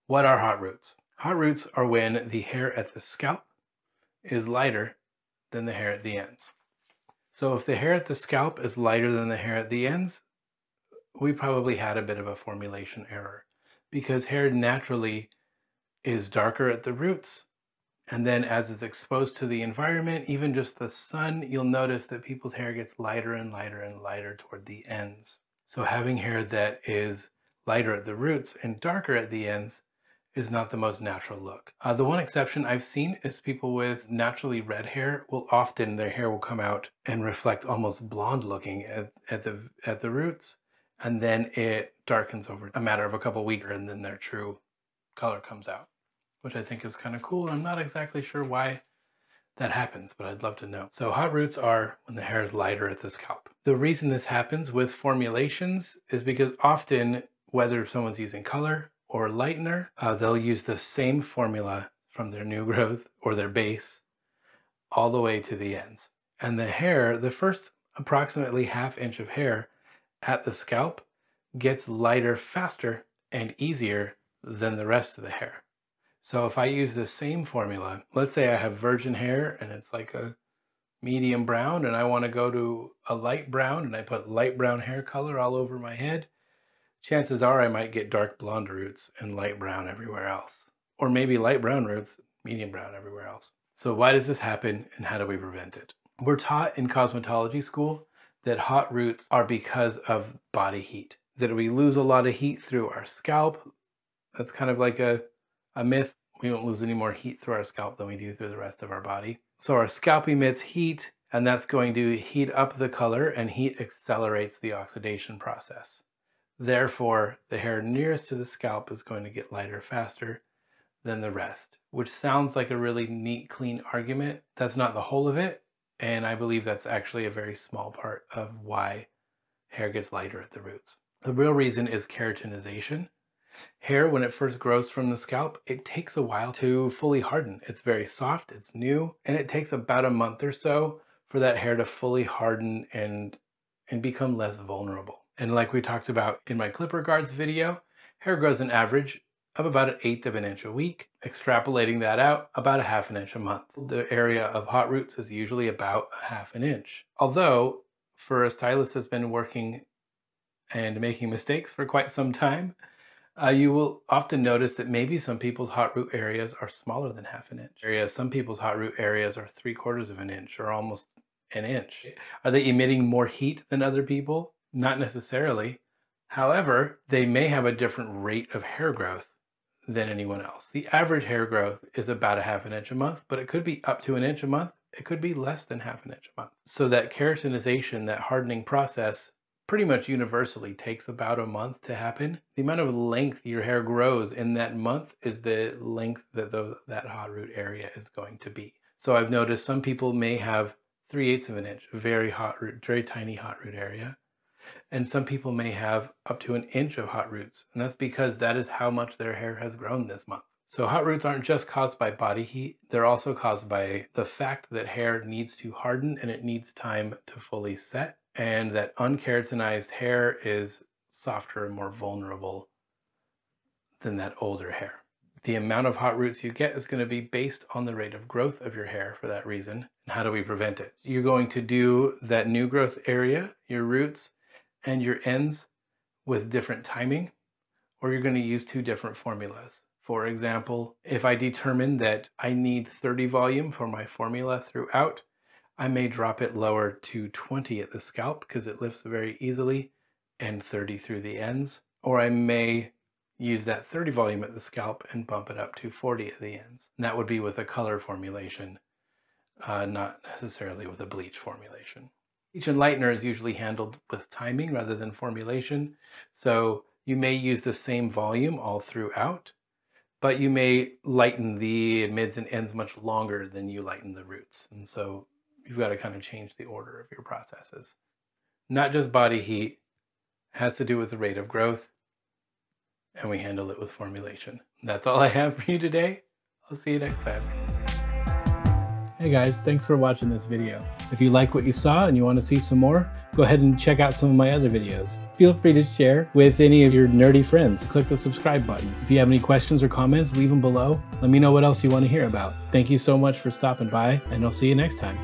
What are hot roots? Hot roots are when the hair at the scalp is lighter than the hair at the ends. So if the hair at the scalp is lighter than the hair at the ends, we probably had a bit of a formulation error because hair naturally is darker at the roots. And then as it's exposed to the environment, even just the sun, you'll notice that people's hair gets lighter and lighter and lighter toward the ends. So having hair that is lighter at the roots and darker at the ends is not the most natural look. The one exception I've seen is people with naturally red hair will often, their hair will come out and reflect almost blonde looking at the roots. And then it darkens over a matter of a couple weeks and then their true color comes out, which I think is kind of cool. I'm not exactly sure why that happens, but I'd love to know. So hot roots are when the hair is lighter at the scalp. The reason this happens with formulations is because often, whether someone's using color or lightener, they'll use the same formula from their new growth or their base all the way to the ends. And the hair, the first approximately ½ inch of hair at the scalp gets lighter faster and easier than the rest of the hair. So if I use the same formula, let's say I have virgin hair and it's like a medium brown and I want to go to a light brown and I put light brown hair color all over my head, chances are I might get dark blonde roots and light brown everywhere else. Or maybe light brown roots, medium brown everywhere else. So why does this happen and how do we prevent it? We're taught in cosmetology school that hot roots are because of body heat, that we lose a lot of heat through our scalp. That's kind of like a myth. We don't lose any more heat through our scalp than we do through the rest of our body. So our scalp emits heat, and that's going to heat up the color, and heat accelerates the oxidation process. Therefore, the hair nearest to the scalp is going to get lighter faster than the rest, which sounds like a really neat, clean argument. That's not the whole of it, and I believe that's actually a very small part of why hair gets lighter at the roots. The real reason is keratinization. Hair, when it first grows from the scalp, it takes a while to fully harden. It's very soft, it's new, and it takes about a month or so for that hair to fully harden and become less vulnerable. And like we talked about in my clipper guards video, hair grows an average of about 1/8 of an inch a week. Extrapolating that out, about 1/2 an inch a month. The area of hot roots is usually about 1/2 an inch. Although, for a stylist that's been working and making mistakes for quite some time, you will often notice that maybe some people's hot root areas are smaller than 1/2 an inch. Some people's hot root areas are 3/4 of an inch or almost an inch. Are they emitting more heat than other people? Not necessarily. However, they may have a different rate of hair growth than anyone else. The average hair growth is about 1/2 an inch a month, but it could be up to an inch a month. It could be less than 1/2 an inch a month. So that keratinization, that hardening process, pretty much universally takes about a month to happen. The amount of length your hair grows in that month is the length that that hot root area is going to be. So I've noticed some people may have 3/8 of an inch, very hot root, very tiny hot root area. And some people may have up to 1 inch of hot roots. And that's because that is how much their hair has grown this month. So hot roots aren't just caused by body heat. They're also caused by the fact that hair needs to harden and it needs time to fully set. And that unkeratinized hair is softer and more vulnerable than that older hair. The amount of hot roots you get is going to be based on the rate of growth of your hair for that reason. And how do we prevent it? You're going to do that new growth area, your roots, and your ends with different timing, or you're going to use 2 different formulas. For example, if I determine that I need 30 volume for my formula throughout, I may drop it lower to 20 at the scalp because it lifts very easily, and 30 through the ends. Or I may use that 30 volume at the scalp and bump it up to 40 at the ends. And that would be with a color formulation, not necessarily with a bleach formulation. Bleach and lightener is usually handled with timing rather than formulation. So you may use the same volume all throughout, but you may lighten the mids and ends much longer than you lighten the roots. And so you've got to kind of change the order of your processes. Not just body heat, has to do with the rate of growth, and we handle it with formulation. That's all I have for you today. I'll see you next time. Hey guys, thanks for watching this video. If you like what you saw and you want to see some more, go ahead and check out some of my other videos. Feel free to share with any of your nerdy friends. Click the subscribe button. If you have any questions or comments, leave them below. Let me know what else you want to hear about. Thank you so much for stopping by, and I'll see you next time.